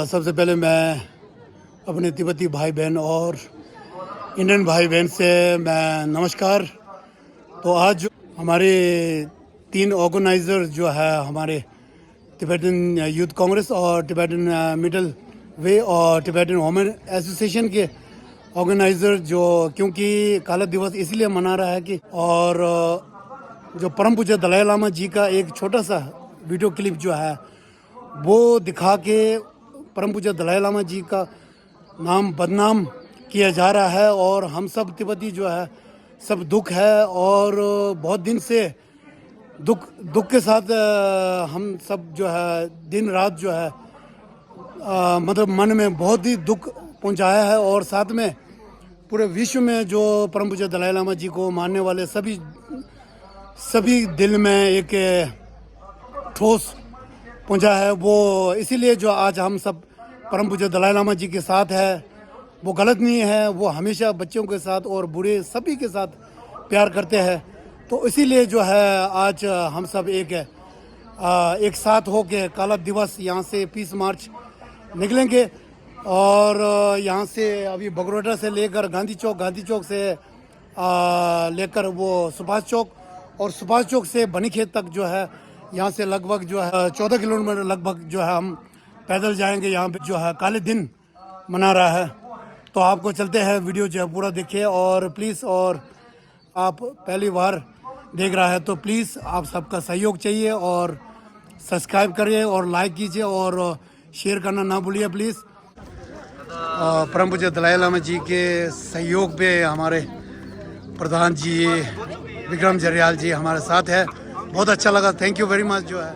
सबसे पहले मैं अपने तिब्बती भाई बहन और इंडियन भाई बहन से मैं नमस्कार। तो आज हमारे 3 ऑर्गेनाइज़र जो है हमारे तिब्बतन यूथ कांग्रेस और तिब्बतन मिडिल वे और तिब्बतन वुमेन एसोसिएशन के ऑर्गेनाइज़र जो क्योंकि काला दिवस इसलिए मना रहा है कि और जो परम पूज्य दलाई लामा जी का एक छोटा सा वीडियो क्लिप जो है वो दिखा के परम पूज्य दलाई लामा जी का नाम बदनाम किया जा रहा है। और हम सब तिब्बती जो है सब दुख है और बहुत दिन से दुख के साथ हम सब जो है दिन रात जो है मतलब मन में बहुत ही दुख पहुंचाया है। और साथ में पूरे विश्व में जो परम पूज्य दलाई लामा जी को मानने वाले सभी दिल में एक ठोस पहुंचा है। वो इसीलिए जो आज हम सब परम पूज्य दलाई लामा जी के साथ है वो गलत नहीं है। वो हमेशा बच्चों के साथ और बूढ़े सभी के साथ प्यार करते हैं। तो इसीलिए जो है आज हम सब एक साथ हो के काला दिवस यहाँ से पीस मार्च निकलेंगे। और यहाँ से अभी बगरोटा से लेकर गांधी चौक से लेकर वो सुभाष चौक और सुभाष चौक से बनीखेत तक जो है यहाँ से लगभग जो है 14 किलोमीटर लगभग जो है हम पैदल जाएंगे। यहाँ पे जो है काले दिन मना रहा है। तो आपको चलते हैं, वीडियो जो है पूरा देखिए और प्लीज़, और आप पहली बार देख रहा है तो प्लीज़ आप सबका सहयोग चाहिए और सब्सक्राइब करिए और लाइक कीजिए और शेयर करना ना भूलिए प्लीज़। परम पूज्य दलाई लामा जी के सहयोग पे हमारे प्रधान जी विक्रम जरियाल जी हमारे साथ है। बहुत अच्छा लगा, थैंक यू वेरी मच जो है।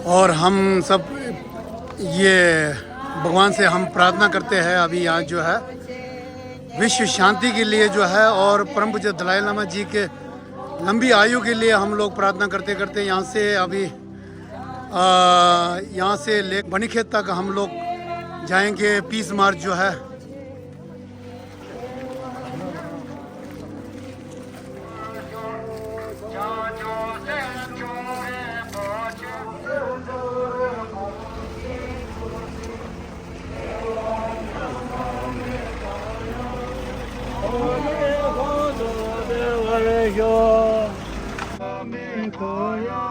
और हम सब ये भगवान से हम प्रार्थना करते हैं अभी यहाँ जो है विश्व शांति के लिए जो है और परम पूज्य दलाई लामा जी के लंबी आयु के लिए हम लोग प्रार्थना करते करते यहाँ से अभी यहाँ से ले बनीखेत तक हम लोग जाएंगे पीस मार्च जो है।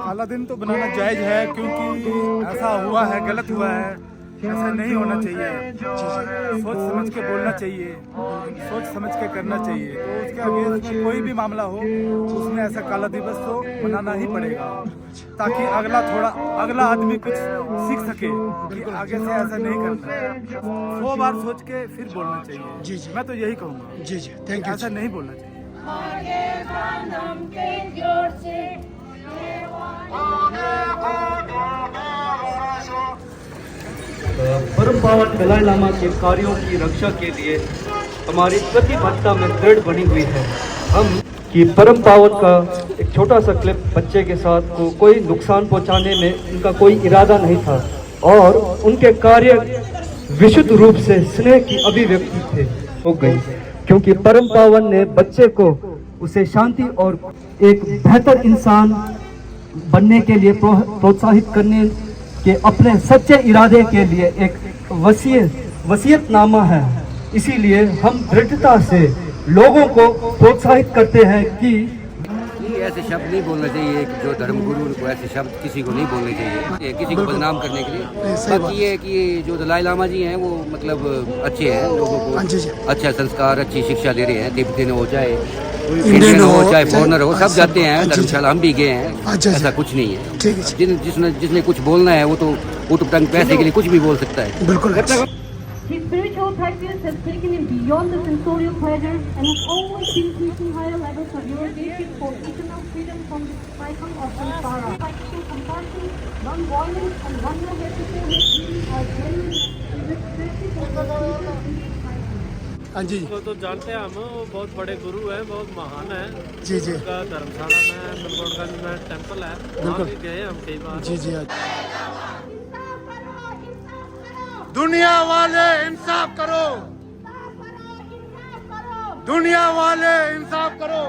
काला दिन तो बनाना जायज़ है क्योंकि ऐसा हुआ है, गलत हुआ है, ऐसा नहीं होना चाहिए। सोच समझ के बोलना चाहिए, सोच समझ के करना चाहिए। तो उसके आगे कोई भी मामला हो उसमें ऐसा काला दिवस तो मनाना ही पड़ेगा ताकि अगला आदमी कुछ सीख सके कि आगे से ऐसा नहीं करना है। 100 बार सोच के फिर बोलना चाहिए। जी मैं तो यही कहूँगा। जी थैंक यू। ऐसा नहीं बोलना चाहिए। परम पावन दलाई लामा के कार्यों की रक्षा के लिए हमारी प्रतिबद्धता में दृढ़ बनी हुई है। हम कि परम पावन का एक छोटा सा क्लिप बच्चे के साथ को कोई नुकसान पहुंचाने में उनका कोई इरादा नहीं था और उनके कार्य विशुद्ध रूप से स्नेह की अभिव्यक्ति थे हो गई क्योंकि परम पावन ने बच्चे को उसे शांति और एक बेहतर इंसान बनने के लिए प्रोत्साहित करने के अपने सच्चे इरादे के लिए एक वसीयतनामा है। इसीलिए हम दृढ़ता से लोगों को प्रोत्साहित करते हैं कि ऐसे शब्द नहीं बोलना चाहिए। जो धर्मगुरु को ऐसे शब्द किसी को नहीं बोलने चाहिए किसी को बदनाम करने के लिए। बाकी ये है कि जो दलाई लामा जी हैं वो मतलब अच्छे हैं, लोगों को अच्छा संस्कार अच्छी शिक्षा दे रहे हैं। तिब्बतन हो चाहे इंडियन हो चाहे फॉरनर हो सब जाते हैं धर्मशाला, हम भी गए हैं। ऐसा कुछ नहीं है। जिसने कुछ बोलना है वो तो टंग पैसे के लिए कुछ भी बोल सकता है। बिल्कुल। His spiritual practice has taken him beyond the sensorial pleasures and has always been seeking higher levels of realization for eternal freedom from the cycle of samsara. Practicing compassion, non-violence, and one more ethical are genuine and respected for the हाँ जी उनको तो जानते हैं हम, वो बहुत बड़े गुरु हैं, बहुत महान हैं। जी जी उनका धर्मशाला में नरकोटगंज में टेम्पल है, वहाँ भी गए हम कई बार। जी जी। दुनिया वाले इंसाफ करो, दुनिया वाले इंसाफ करो।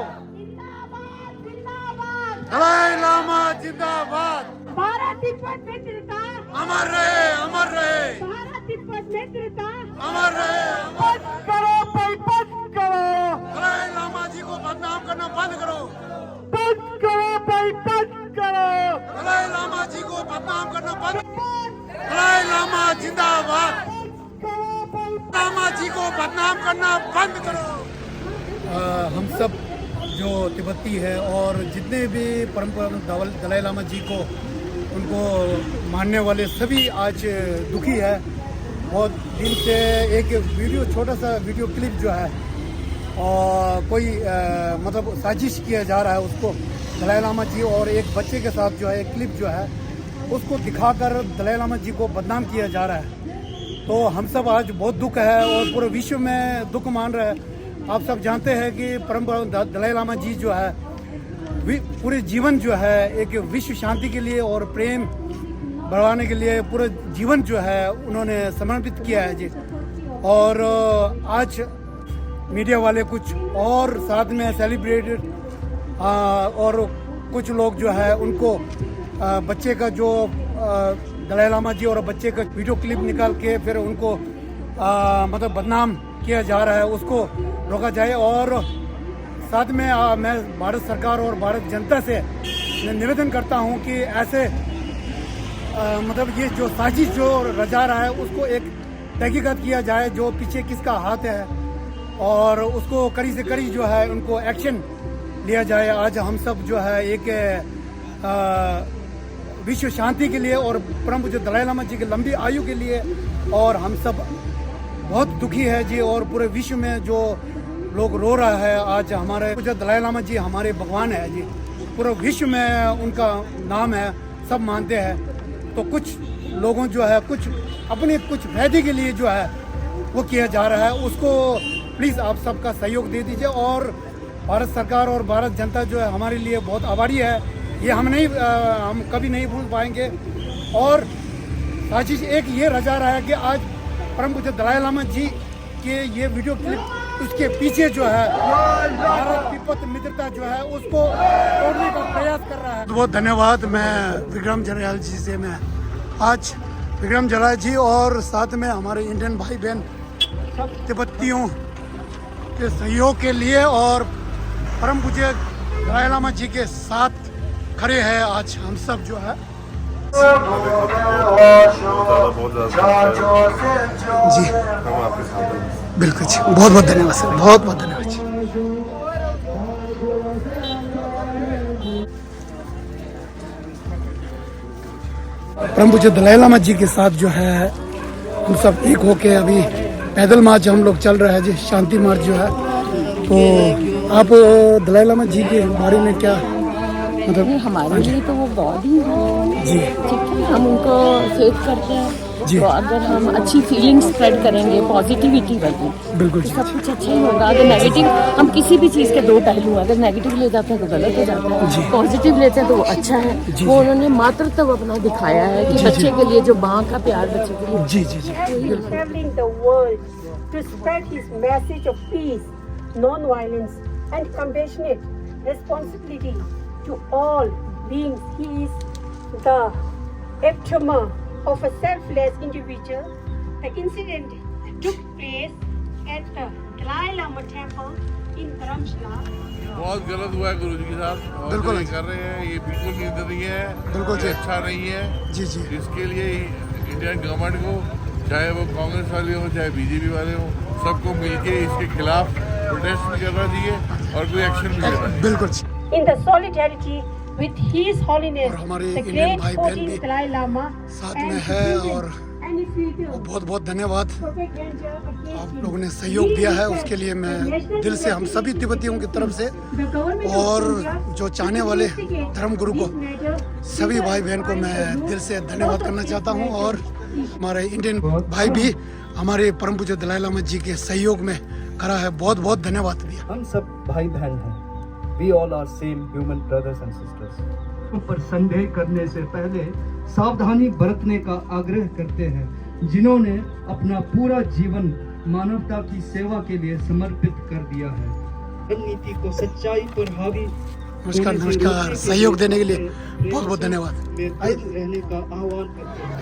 दलाई लामा जिंदाबाद। भारत तिब्बत मित्रता, अमर रहे, अमर रहे, भारत तिब्बत मित्रता, अमर रहे। बंद करो भाई, बंद करो, दलाई लामा जी को बदनाम करना बंद करो, बंद करो भाई, बंद करो। दलाई लामा जी को बदनाम करना बंद। दलाई लामा जिंदाबाद। लामा जी को बदनाम करना बंद करो। हम सब जो तिब्बती है और जितने भी परम दलाई लामा जी को उनको मानने वाले सभी आज दुखी है। बहुत दिन से एक वीडियो, छोटा सा वीडियो क्लिप जो है और कोई मतलब साजिश किया जा रहा है उसको दलाई लामा जी और एक बच्चे के साथ जो है एक क्लिप जो है उसको दिखाकर दलाई लामा जी को बदनाम किया जा रहा है। तो हम सब आज बहुत दुख है और पूरे विश्व में दुख मान रहे हैं। आप सब जानते हैं कि परम दलाई लामा जी जो है पूरे जीवन जो है एक विश्व शांति के लिए और प्रेम बढ़ाने के लिए पूरा जीवन जो है उन्होंने समर्पित किया है जी। और आज मीडिया वाले कुछ और साथ में सेलिब्रेटेड और कुछ लोग जो है उनको बच्चे का जो दलाई लामा जी और बच्चे का वीडियो क्लिप निकाल के फिर उनको मतलब बदनाम किया जा रहा है, उसको रोका जाए। और साथ में मैं भारत सरकार और भारत जनता से निवेदन करता हूं कि ऐसे मतलब ये जो साजिश जो रचा रहा है उसको एक तहकीकात किया जाए, जो पीछे किसका हाथ है और उसको कड़ी से कड़ी जो है उनको एक्शन लिया जाए। आज हम सब जो है एक विश्व शांति के लिए और परम पूज्य दलाई लामा जी की लंबी आयु के लिए, और हम सब बहुत दुखी है जी। और पूरे विश्व में जो लोग रो रहा है, आज हमारे पूज्य दलाई लामा जी हमारे भगवान है जी, पूरे विश्व में उनका नाम है, सब मानते हैं। तो कुछ लोगों जो है कुछ अपने कुछ फायदे के लिए जो है वो किया जा रहा है, उसको प्लीज़ आप सबका सहयोग दे दीजिए। और भारत सरकार और भारत जनता जो है हमारे लिए बहुत आभारी है, ये हम कभी नहीं भूल पाएंगे। और साजिश एक ये रचा रहा है कि आज परम पूज्य दलाई लामा जी के ये वीडियो क्लिप उसके पीछे जो है भारत तिब्बत मित्रता जो है उसको तोड़ने का प्रयास कर रहा है। बहुत धन्यवाद। मैं विक्रम जरयाल जी से मैं आज विक्रम जरयाल जी और साथ में हमारे इंडियन भाई बहन तिब्बतियों के सहयोग के लिए और परम पूज्य दलाई लामा जी के साथ खड़े हैं आज हम सब जो है जी। बिल्कुल जी, बहुत बहुत धन्यवाद सर, बहुत बहुत धन्यवाद जी। परम पूज्य दलाई लामा जी के साथ जो है हम सब एक होके अभी पैदल मार्च हम लोग चल रहे हैं जी, शांति मार्च जो है। तो आप दलाई लामा जी के बारे में क्या मतलब? हमारे लिए तो वो गॉड ही है जी, ठीक है, हम उनको फेथ करते हैं। जी। तो अगर हम अच्छी फीलिंग स्प्रेड करेंगे, पॉजिटिविटी वाली, बिल्कुल तो जी, सब कुछ अच्छा ही होगा। अगर नेगेटिव, हम किसी भी चीज़ के दो पहलू हैं, अगर नेगेटिव ले जाते हैं तो गलत हो जाता जी। है, पॉजिटिव लेते हैं तो वो अच्छा है। जी, वो जी। उन्होंने मातृत्व अपना दिखाया है कि जी, बच्चे जी। के लिए जो माँ का प्यार बच्चे के लिए। जी जी जी, traveling the world to spread his message of peace, non-violence, and compassionate responsibility to all beings. He is the epitome of a selfless individual. The incident took place at the Dalai Lama Temple in Dharamshala. बहुत गलत हुआ है गुरु जी के साथ, और बिल्कुल। जो ये कर रहे हैं ये बिल्कुल निंदनीय है, बिल्कुल जी। ये अच्छा नहीं है। जी जी, इसके लिए इंडियन गवर्नमेंट को, चाहे वो कांग्रेस वाले हो चाहे बीजेपी वाले हो, सबको मिलके इसके खिलाफ प्रोटेस्ट भी करना चाहिए और कोई एक्शन भी लेना चाहिए। बिल्कुल जी। In the solidarity with His Holiness, और हमारे the इंडियन great भाई बहन 14th भी Dalai Lama, साथ and में है his और and his future बहुत बहुत धन्यवाद। propaganda against आप him. लोगों ने सहयोग दिया है उसके लिए मैं दिल से हम सभी तिब्बतियों की तरफ से The government of और India जो चाहने वाले investigate धर्म गुरु को, this matter सभी भाई बहन को मैं दिल से धन्यवाद करना चाहता हूं। और हमारे इंडियन भाई भी हमारे परम पूज्य दलाई लामा जी के सहयोग में करा है, बहुत बहुत धन्यवाद भैया। हम सब भाई बहन हैं। We all are same human brothers and sisters. पर संदेह करने से पहले सावधानी बरतने का आग्रह करते हैं, जिन्होंने अपना पूरा जीवन मानवता की सेवा के लिए समर्पित कर दिया है। रणनीति को सच्चाई पर हावी नमस्कार नमस्कार, सहयोग देने के लिए बहुत बहुत धन्यवाद। रहने का आह्वान करते हैं।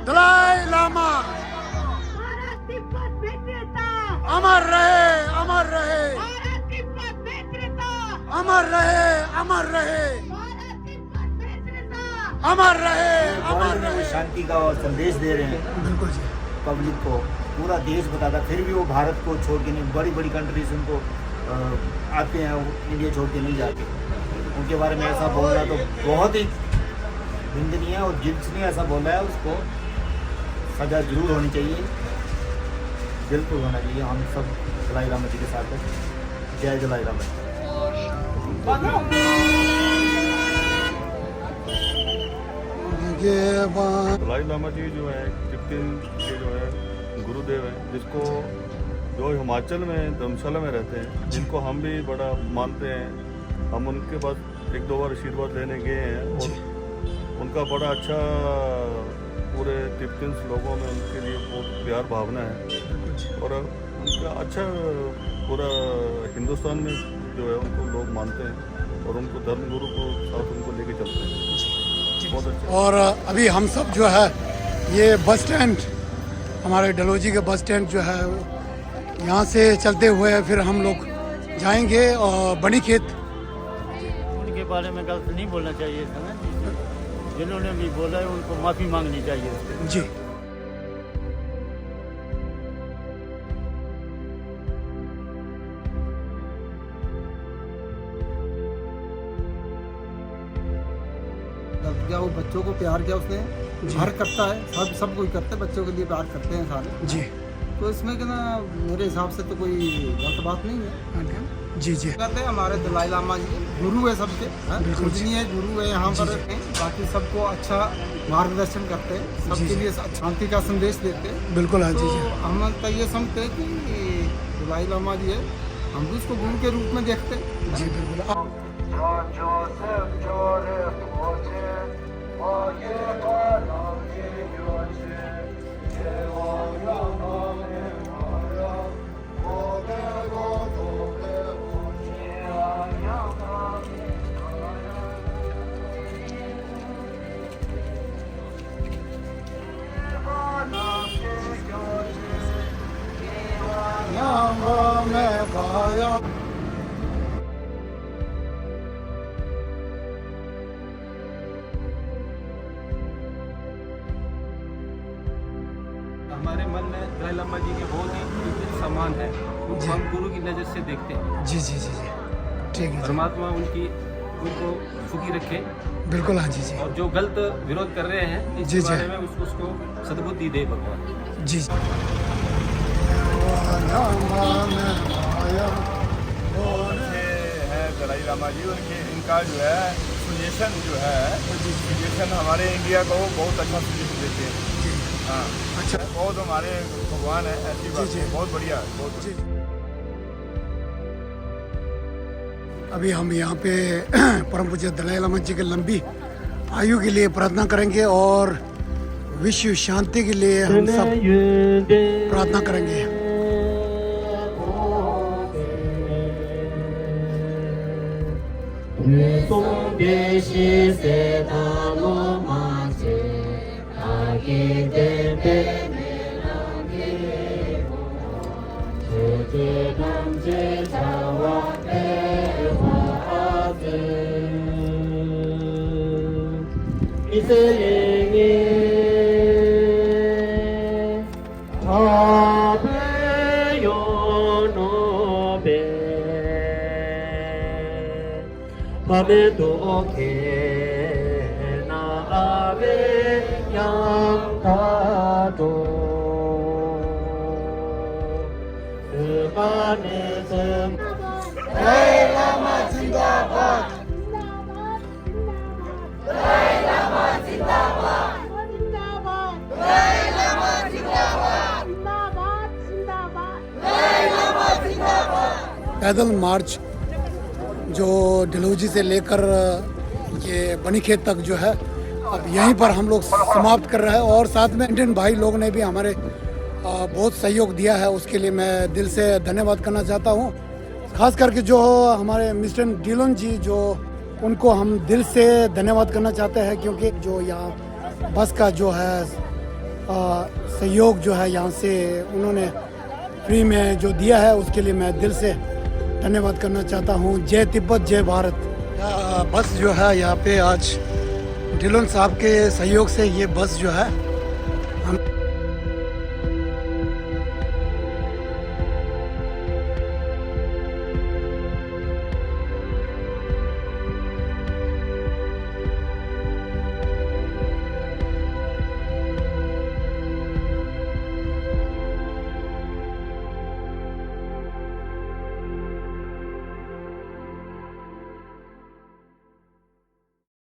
दलाई लामा अमर रहे, अमर रहे, अमर रहे, अमर रहे, अमर रहे, अमर रहे। शांति का और संदेश दे रहे हैं बिल्कुल जी, पब्लिक को। पूरा देश बताता, फिर भी वो भारत को छोड़ के नहीं, बड़ी बड़ी कंट्रीज उनको आते हैं, वो इंडिया छोड़ के नहीं जाते। उनके बारे में ऐसा बोलना तो बहुत ही निंदनीय है, और जिसने ऐसा बोला है उसको सजा जरूर होनी चाहिए, बिल्कुल होना चाहिए। हम सब दलाई लामा जी के साथ हैं। जय दलाई लामा जी। दलाई लामा जी जो है तिब्बत के जो है गुरुदेव हैं, जिसको जो हिमाचल में धर्मशाला में रहते हैं, जिनको हम भी बड़ा मानते हैं। हम उनके पास एक दो बार आशीर्वाद लेने गए हैं, और उनका बड़ा अच्छा पूरे तिब्बत लोगों में उनके लिए बहुत प्यार भावना है, और उनका अच्छा पूरा हिंदुस्तान में जो है उनको लोग मानते हैं, और उनको धर्म गुरु को साथ उनको लेके चलते हैं। बहुत अच्छा। और अभी हम सब जो है ये बस स्टैंड, हमारे डलहौजी के बस स्टैंड जो है, यहाँ से चलते हुए फिर हम लोग जाएंगे और बनी खेत। उनके बारे में गलत नहीं बोलना चाहिए था ना, जिन्होंने भी बोला है उनको माफ़ी मांगनी चाहिए जी। क्या वो बच्चों को प्यार किया उसने, हर करता है, सब कोई करते हैं, बच्चों के लिए प्यार करते हैं सारे जी। तो इसमें क्या ना, मेरे हिसाब से तो कोई गलत बात नहीं है। जी जी। कहते हैं हमारे दलाई लामा जी गुरु है सबके, पूजनीय है, गुरु है यहाँ पर। बाकी सबको अच्छा मार्गदर्शन करते हैं, सबके लिए शांति का संदेश देते हैं। बिल्कुल हाँ जी। तो हम तो ये समझते हैं कि दलाई लामा जी है, हम भी उसको गुरु के रूप में देखते हैं। जी बिल्कुल। हमारे मन में दलाई लामा जी के बहुत ही सम्मान है, उनको हम गुरु की नज़र से देखते हैं। जी जी जी जी, ठीक है। परमात्मा उनको सुखी रखे। बिल्कुल हाँ जी जी। और जो गलत विरोध कर रहे हैं जी इस जी बारे में उसको सद्बुद्धि दे भगवान। जी। है दलाई लामा जी, उनके इनका जो है सजेशन जो है, सजेशन हमारे इंडिया को बहुत अच्छा सजेशन देते हैं। हाँ अच्छा, बहुत हमारे भगवान है, ऐसी बात है, बहुत बढ़िया है, बहुत बढ़िया। अभी हम यहाँ पे परम पूज्य दलाई लामा जी के लंबी आयु के लिए प्रार्थना करेंगे और विश्व शांति के लिए हम सब प्रार्थना करेंगे। पैदल मार्च जो डलहौजी से लेकर ये बनीखेत तक जो है अब यहीं पर हम लोग समाप्त कर रहे हैं। और साथ में इंडियन भाई लोग ने भी हमारे बहुत सहयोग दिया है, उसके लिए मैं दिल से धन्यवाद करना चाहता हूँ। खास करके जो हमारे मिस्टर डिलन जी, जो उनको हम दिल से धन्यवाद करना चाहते हैं, क्योंकि जो यहाँ बस का जो है सहयोग जो है यहाँ से उन्होंने फ्री में जो दिया है, उसके लिए मैं दिल से धन्यवाद करना चाहता हूँ। जय तिब्बत जय भारत। बस जो है यहाँ पे आज डिलन साहब के सहयोग से ये बस जो है हम